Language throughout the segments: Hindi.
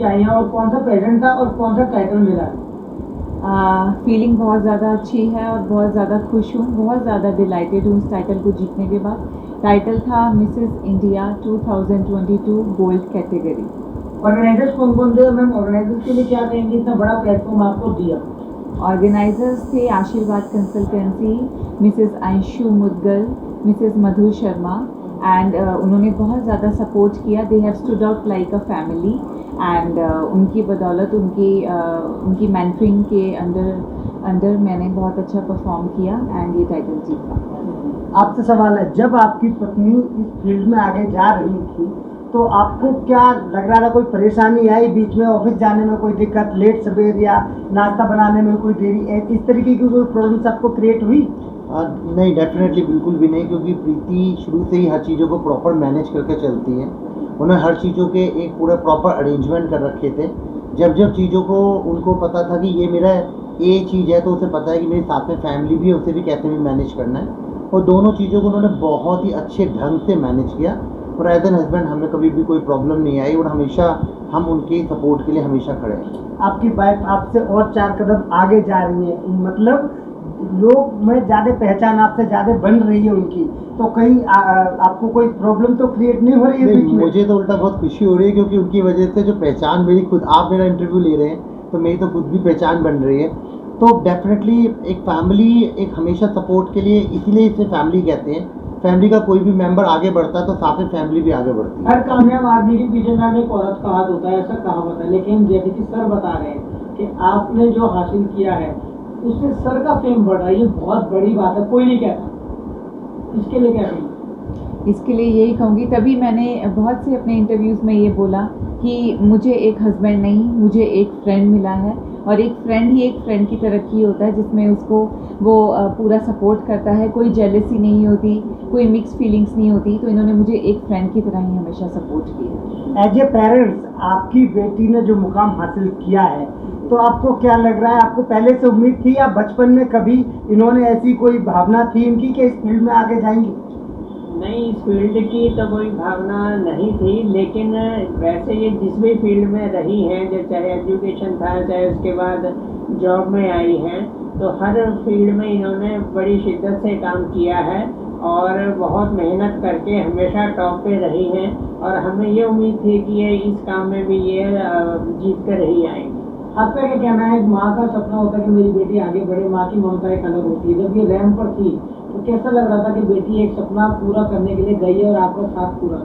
आई हैं और कौन सा पेजेंट था और कौन सा टाइटल मिला? फीलिंग बहुत ज़्यादा अच्छी है और बहुत ज़्यादा खुश हूँ, बहुत ज़्यादा डिलाइटेड हूँ इस टाइटल को जीतने के बाद। टाइटल था Mrs India 2022 gold category. Organisers कौन कौन थे मैम? ऑर्गेनाइजर्स के लिए क्या कहेंगे, इतना बड़ा प्लेटफॉर्म आपको दिया? ऑर्गेनाइजर्स थे आशीर्वाद consultancy, Mrs Anshu Mudgal, Mrs Madhu Sharma and उन्होंने बहुत ज़्यादा सपोर्ट किया। They have stood out like a family and उनकी बदौलत उनकी मेंटरिंग के अंडर मैंने बहुत अच्छा परफॉर्म किया एंड ये टाइटल जीता। आपसे सवाल है, जब आपकी पत्नी इस फील्ड में आगे जा रही थी तो आपको क्या लग रहा था? कोई परेशानी आई बीच में, ऑफिस जाने में कोई दिक्कत, लेट सवेर या नाश्ता बनाने में कोई देरी, इस तरीके की कोई प्रॉब्लम्स आपको क्रिएट हुई? नहीं, डेफिनेटली बिल्कुल भी नहीं, क्योंकि प्रीति शुरू से ही हर चीज़ों को प्रॉपर मैनेज करके चलती है। उन्होंने हर चीज़ों के एक पूरा प्रॉपर अरेंजमेंट कर रखे थे। जब चीज़ों को उनको पता था कि ये मेरा ये चीज़ है, तो उसे पता है कि मेरे साथ में फैमिली भी है, उसे भी कैसे भी मैनेज करना है, और दोनों चीज़ों को उन्होंने बहुत ही अच्छे ढंग से मैनेज किया। और एज एन हस्बैंड हमें कभी भी कोई प्रॉब्लम नहीं आई और हमेशा हम उनके सपोर्ट के लिए हमेशा खड़े हैं। आपकी वाइफ आपसे और 4 कदम आगे जा रही है, मतलब लोग में ज़्यादा पहचान आपसे ज़्यादा बन रही है उनकी, तो कहीं आपको कोई प्रॉब्लम तो क्रिएट नहीं हो रही है बीच में? मुझे तो उल्टा बहुत खुशी हो रही है, क्योंकि उनकी वजह से जो पहचान मेरी खुद, आप मेरा इंटरव्यू ले रहे हैं तो मेरी तो खुद भी पहचान बन रही है। तो डेफिनेटली एक फैमिली एक हमेशा सपोर्ट के लिए, इसीलिए इसे फैमिली कहते हैं। फैमिली का कोई भी मेंबर आगे बढ़ता है तो साथ में फैमिली भी आगे बढ़ती है। हर कामयाब आदमी के पीछे मैम एक औरत का हाथ होता है, ऐसा कहावत है, लेकिन जैसे कि सर बता रहे हैं कि आपने जो हासिल किया है उससे सर का फेम बढ़ रहा है, ये बहुत बड़ी बात है, कोई नहीं कहता। इसके लिए क्या कहेंगे? इसके लिए यही कहूँगी, तभी मैंने बहुत से अपने इंटरव्यूज़ में ये बोला कि मुझे एक हस्बैंड नहीं, मुझे एक फ्रेंड मिला है, और एक फ्रेंड ही एक फ्रेंड की तरक्की होता है, जिसमें उसको वो पूरा सपोर्ट करता है, कोई जेलसी नहीं होती, कोई मिक्स फीलिंग्स नहीं होती। तो इन्होंने मुझे एक फ्रेंड की तरह ही हमेशा सपोर्ट किया। एज ए पेरेंट्स, आपकी बेटी ने जो मुकाम हासिल किया है, तो आपको क्या लग रहा है? आपको पहले से उम्मीद थी या बचपन में कभी इन्होंने ऐसी कोई भावना थी इनकी कि इस फील्ड में आगे जाएंगी? नहीं, इस फील्ड की तो कोई भावना नहीं थी, लेकिन वैसे ये जिस भी फील्ड में रही हैं, जो चाहे एजुकेशन था, चाहे उसके बाद जॉब में आई हैं, तो हर फील्ड में इन्होंने बड़ी शिद्दत से काम किया है और बहुत मेहनत करके हमेशा टॉप पे रही हैं, और हमें ये उम्मीद थी कि ये इस काम में भी ये जीत कर ही आएंगी। आपका क्या कहना है? माँ का सपना होता है कि मेरी बेटी आगे बढ़े, माँ की ममता एक अलग होती है। जब ये रैंप पर थी तो कैसा लग रहा था कि बेटी एक सपना पूरा करने के लिए गई है और आपका साथ पूरा?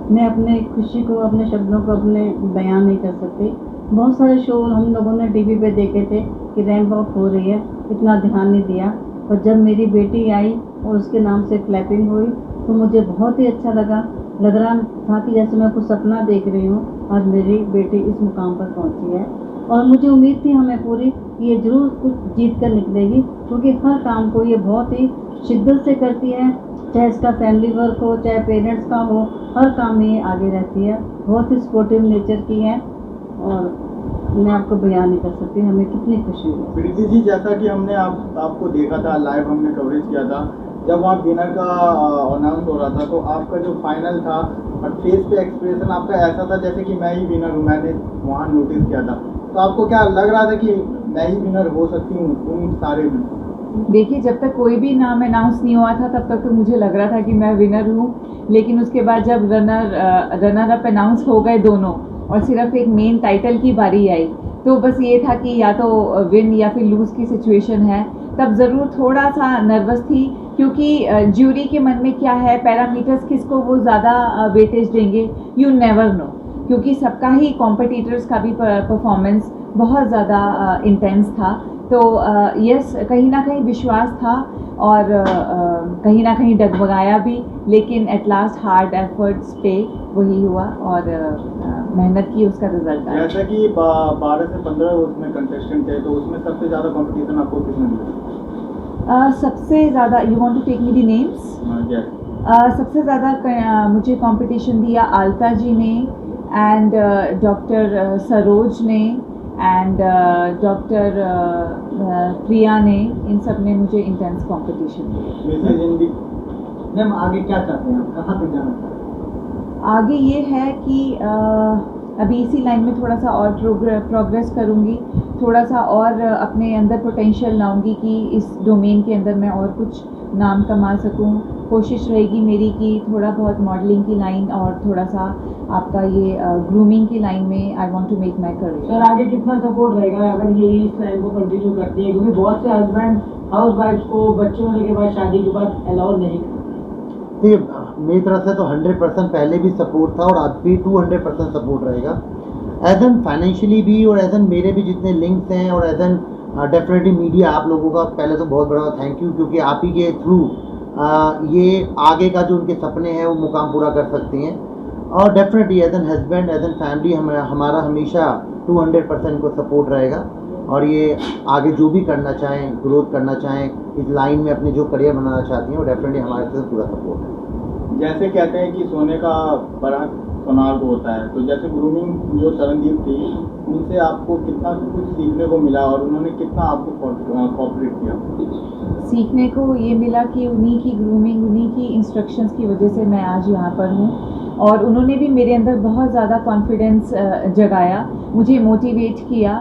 मैं अपने खुशी को, अपने शब्दों को अपने बयान नहीं कर सकती। बहुत सारे शो हम लोगों ने टीवी पे देखे थे कि रैंप वॉक हो रही है, इतना ध्यान नहीं दिया, और जब मेरी बेटी आई और उसके नाम से क्लैपिंग हुई तो मुझे बहुत ही अच्छा लगा। लग रहा था कि जैसे मैं कुछ सपना देख रही हूँ और मेरी बेटी इस मुकाम पर पहुँची है, और मुझे उम्मीद थी हमें पूरी कि ये ज़रूर कुछ जीत कर निकलेगी, क्योंकि हर काम को ये बहुत ही शिद्दत से करती है, चाहे इसका फैमिली वर्क हो, चाहे पेरेंट्स का हो, हर काम में ये आगे रहती है। बहुत ही सपोर्टिव नेचर की है और मैं आपको बयान नहीं कर सकती हमें कितनी खुशी हुई। प्रीति जी, जैसा कि हमने आपको देखा था, लाइव हमने कवरेज किया था, जब वहाँ विनर का अनाउंस हो रहा था तो आपका जो फाइनल था और फेस पे एक्सप्रेशन आपका ऐसा था जैसे कि मैं ही विनर हूँ, मैंने वहाँ नोटिस किया था। तो आपको क्या लग रहा था कि मैं ही विनर हो सकती हूँ उन सारे में? देखिए, जब तक कोई भी नाम अनाउंस नहीं हुआ था तब तक तो मुझे लग रहा था कि मैं विनर हूँ, लेकिन उसके बाद जब रनर अप अनाउंस हो गए दोनों और सिर्फ एक मेन टाइटल की बारी आई, तो बस ये था कि या तो विन या फिर लूज़ की सिचुएशन है। तब ज़रूर थोड़ा सा नर्वस थी, क्योंकि ज्यूरी के मन में क्या है, पैरामीटर्स किसको वो ज़्यादा वेटेज देंगे, यू नेवर नो, क्योंकि सबका ही कॉम्पिटिटर्स का भी परफॉर्मेंस बहुत ज़्यादा इंटेंस था। तो यस, कहीं ना कहीं विश्वास था और कहीं ना कहीं डगमगाया भी, लेकिन एट लास्ट हार्ड एफर्ट्स पे वही हुआ और मेहनत की, उसका रिजल्ट आया। जैसा कि 12 से 15 उसमें कंटेस्टेंट थे, तो उसमें सबसे ज़्यादा कंपटीशन आपको किसने मिला? सबसे ज़्यादा, you want to take me the names? सबसे ज़्यादा मुझे कंपटीशन दिया आल्ता जी ने एंड डॉक्टर सरोज ने एंड डॉक्टर प्रिया ने, इन सब ने मुझे इंटेंस कंपटीशन दिया। मैम आगे क्या चाहते हैं आप, कहाँ तक जाना चाहते हैं? आगे ये है कि अभी इसी लाइन में थोड़ा सा और प्रोग्रेस करूँगी, थोड़ा सा और अपने अंदर पोटेंशियल लाऊंगी कि इस डोमेन के अंदर मैं और कुछ नाम कमा सकूं। कोशिश रहेगी मेरी कि थोड़ा बहुत मॉडलिंग की लाइन और थोड़ा सा आपका ये ग्रूमिंग की लाइन में I want to make my career. Sir आगे कितना सपोर्ट रहेगा अगर ये इस लाइन को कंटिन्यू करती है, क्योंकि बहुत से हस्बैंड हाउस वाइफ को बच्चे होने के बाद शादी के बाद अलाउ नहीं करते। देखिए मेरी तरफ से तो 100% पहले भी सपोर्ट था और अब भी 200% सपोर्ट रहेगा, एज एन फाइनेंशियली भी और एज एन मेरे भी जितने लिंक्स हैं और एज एन डेफिनेटली मीडिया आप लोगों का पहले तो बहुत बड़ा थैंक यू, क्योंकि आप ही के थ्रू ये आगे का जो उनके सपने हैं वो मुकाम पूरा कर सकती हैं। और definitely as an husband as an family हमारा हमेशा 200% को सपोर्ट रहेगा और ये आगे जो भी करना चाहें, ग्रोथ करना चाहें, इस लाइन में अपने जो करियर बनाना चाहती हैं वो डेफिनेटली हमारे से पूरा सपोर्ट है। जैसे कहते हैं कि सोने का बड़ा सोनार को होता है, तो जैसे ग्रूमिंग जो तरनदीप थी उनसे आपको कितना कुछ सीखने को मिला और उन्होंने कितना आपको कोऑपरेट किया? सीखने को ये मिला कि उन्हीं की ग्रूमिंग, उन्हीं की इंस्ट्रक्शंस की वजह से मैं आज यहाँ पर हूँ और उन्होंने भी मेरे अंदर बहुत ज़्यादा कॉन्फिडेंस जगाया, मुझे मोटिवेट किया।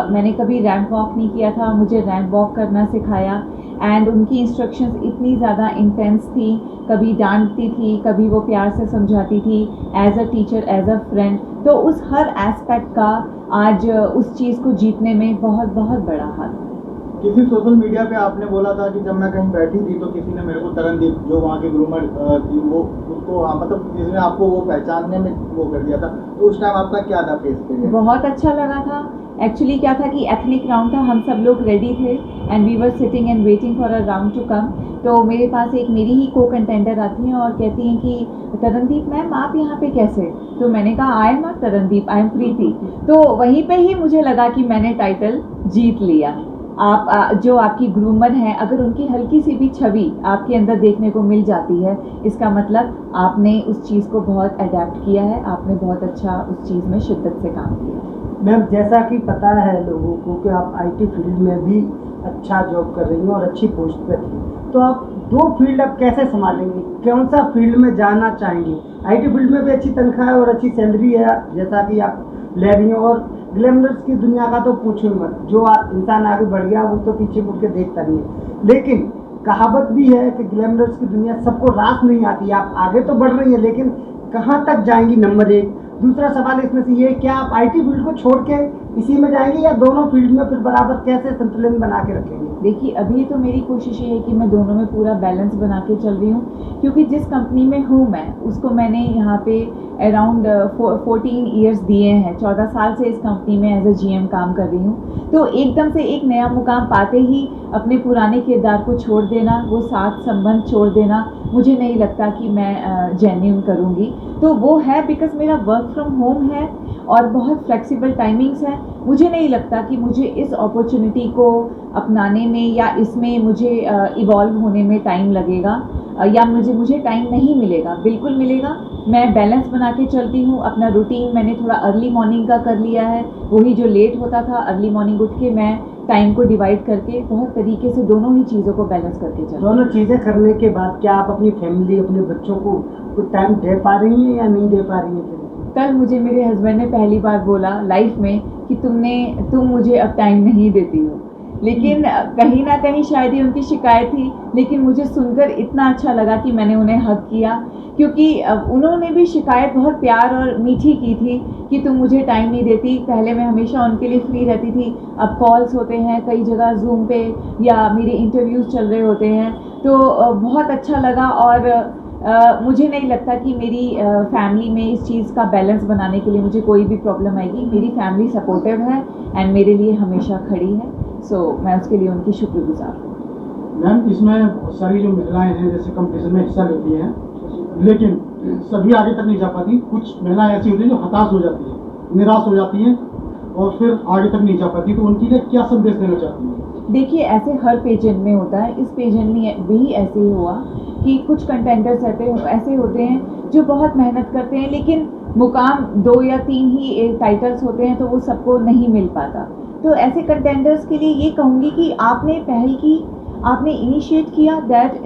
मैंने कभी रैंप वॉक नहीं किया था, मुझे रैंप वॉक करना सिखाया एंड उनकी इंस्ट्रक्शंस इतनी ज़्यादा इंटेंस थी, कभी डांटती थी, कभी वो प्यार से समझाती थी, as a teacher, as a friend. तो उस हर एस्पेक्ट का आज उस चीज़ को जीतने में बहुत बहुत बड़ा हाथ है। किसी सोशल मीडिया पे आपने बोला था कि जब मैं कहीं बैठी थी तो किसी ने मेरे को तरनदीप जो वहाँ के ग्रूमर थी वो उसको मतलब किसी ने आपको वो पहचानने में वो कर दिया था, तो उस टाइम आपका क्या था फेस पे? बहुत अच्छा लगा था। एक्चुअली क्या था कि एथनिक राउंड था, हम सब लोग रेडी थे and we were sitting and waiting for a round to come. तो मेरे पास एक मेरी ही को कंटेंडर आती हैं और कहती हैं कि तरनदीप मैम आप यहाँ पे कैसे? तो मैंने कहा I am not Tarandeep, I am Preeti. तो वहीं पे ही मुझे लगा कि मैंने टाइटल जीत लिया। आप जो आपकी ग्रूमर हैं, अगर उनकी हल्की सी भी छवि आपके अंदर देखने को मिल जाती है, इसका मतलब आपने उस चीज़ को बहुत अडेप्ट किया है, आपने बहुत अच्छा उस चीज़ में शिद्दत से काम किया है। मैम जैसा कि पता है लोगों को कि आप आईटी फील्ड में भी अच्छा जॉब कर रही हैं और अच्छी पोस्ट पे थी, तो आप दो फील्ड अब कैसे संभालेंगी? कौन सा फील्ड में जाना चाहेंगी? आईटी फील्ड में भी अच्छी तनख्वाह है और अच्छी सैलरी है जैसा कि आप ले रही हैं, और ग्लैमरस की दुनिया का तो पूछो मत, जो इंसान आगे बढ़ गया वो तो पीछे मुड़ के देखता नहीं है। लेकिन कहावत भी है कि ग्लैमरस की दुनिया सबको रास नहीं आती। आप आगे तो बढ़ रही हैं लेकिन कहाँ तक जाएंगी? नंबर एक। दूसरा सवाल इसमें से ये, क्या आप आईटी फील्ड को छोड़ के इसी में जाएंगे या दोनों फील्ड में फिर बराबर कैसे संतुलन बना के रखेंगे? देखिए अभी तो मेरी कोशिश ये है कि मैं दोनों में पूरा बैलेंस बना के चल रही हूँ, क्योंकि जिस कंपनी में हूँ मैं उसको मैंने यहाँ पे अराउंड 14 ईयर्स दिए हैं। 14 साल से इस कंपनी में एज अ GM काम कर रही हूँ। तो एकदम से एक नया मुकाम पाते ही अपने पुराने किरदार को छोड़ देना, वो साथ संबंध छोड़ देना, मुझे नहीं लगता कि मैं जेन्युइन करूँगी। तो वो है बिकॉज मेरा वर्क फ्रॉम होम है और बहुत फ्लेक्सिबल टाइमिंग्स हैं। मुझे नहीं लगता कि मुझे इस अपॉर्चुनिटी को अपनाने में या इसमें मुझे इवॉल्व होने में टाइम लगेगा या मुझे टाइम नहीं मिलेगा। बिल्कुल मिलेगा। मैं बैलेंस बना के चलती हूँ। अपना रूटीन मैंने थोड़ा अर्ली मॉर्निंग का कर लिया है, वही जो लेट होता था अर्ली मॉर्निंग उठ के मैं टाइम को डिवाइड करके बहुत तरीके से दोनों ही चीज़ों को बैलेंस करके चलती हूँ। दोनों चीज़ें करने के बाद क्या आप अपनी फैमिली, अपने बच्चों को कुछ टाइम दे पा रही हैं या नहीं दे पा रही हैं? कल मुझे मेरे हस्बैंड ने पहली बार बोला लाइफ में कि तुम मुझे अब टाइम नहीं देती हो, लेकिन कहीं ना कहीं शायद ये उनकी शिकायत थी, लेकिन मुझे सुनकर इतना अच्छा लगा कि मैंने उन्हें हक किया, क्योंकि उन्होंने भी शिकायत बहुत प्यार और मीठी की थी कि तुम मुझे टाइम नहीं देती। पहले मैं हमेशा उनके लिए फ्री रहती थी, अब कॉल्स होते हैं कई जगह जूम पे या मेरे इंटरव्यूज़ चल रहे होते हैं, तो बहुत अच्छा लगा। और मुझे नहीं लगता कि मेरी फैमिली में इस चीज़ का बैलेंस बनाने के लिए मुझे कोई भी प्रॉब्लम आएगी। मेरी फैमिली सपोर्टिव है एंड मेरे लिए हमेशा खड़ी है, सो मैं उसके लिए उनकी शुक्रगुजार हूँ। मैम इसमें बहुत सारी जो महिलाएं हैं जैसे कंपटीशन में हिस्सा लेती हैं, लेकिन सभी आगे तक नहीं जा पाती। कुछ महिलाएं ऐसी होती हैं जो हताश हो जाती हैं, निराश हो जाती हैं और फिर आगे तक नहीं जा पाती, तो उनके लिए क्या संदेश देना चाहती हैं? देखिए ऐसे हर पेजेंट में होता है, इस पेजेंट में भी ऐसे ही हुआ कि कुछ कंटेंडर्स ऐसे होते हैं जो बहुत मेहनत करते हैं, लेकिन मुकाम 2 या 3 ही टाइटल्स होते हैं तो वो सबको नहीं मिल पाता। तो ऐसे कंटेंडर्स के लिए ये कहूँगी कि आपने पहल की, आपने इनिशिएट किया, that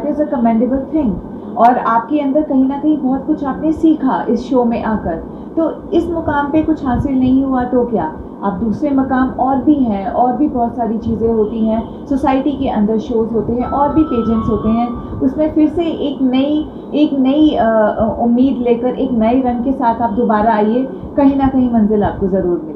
is a commendable thing. और आपके अंदर कहीं ना कहीं बहुत कुछ आपने सीखा इस शो में आकर, तो इस मुकाम पे कुछ हासिल नहीं हुआ तो क्या, अब दूसरे मकाम और भी हैं, और भी बहुत सारी चीज़ें होती हैं, सोसाइटी के अंदर शोज़ होते हैं, और भी पेजेंट्स होते हैं, उसमें फिर से एक नई उम्मीद लेकर एक नए रंग के साथ आप दोबारा आइए, कहीं ना कहीं मंजिल आपको ज़रूर मिलेगी।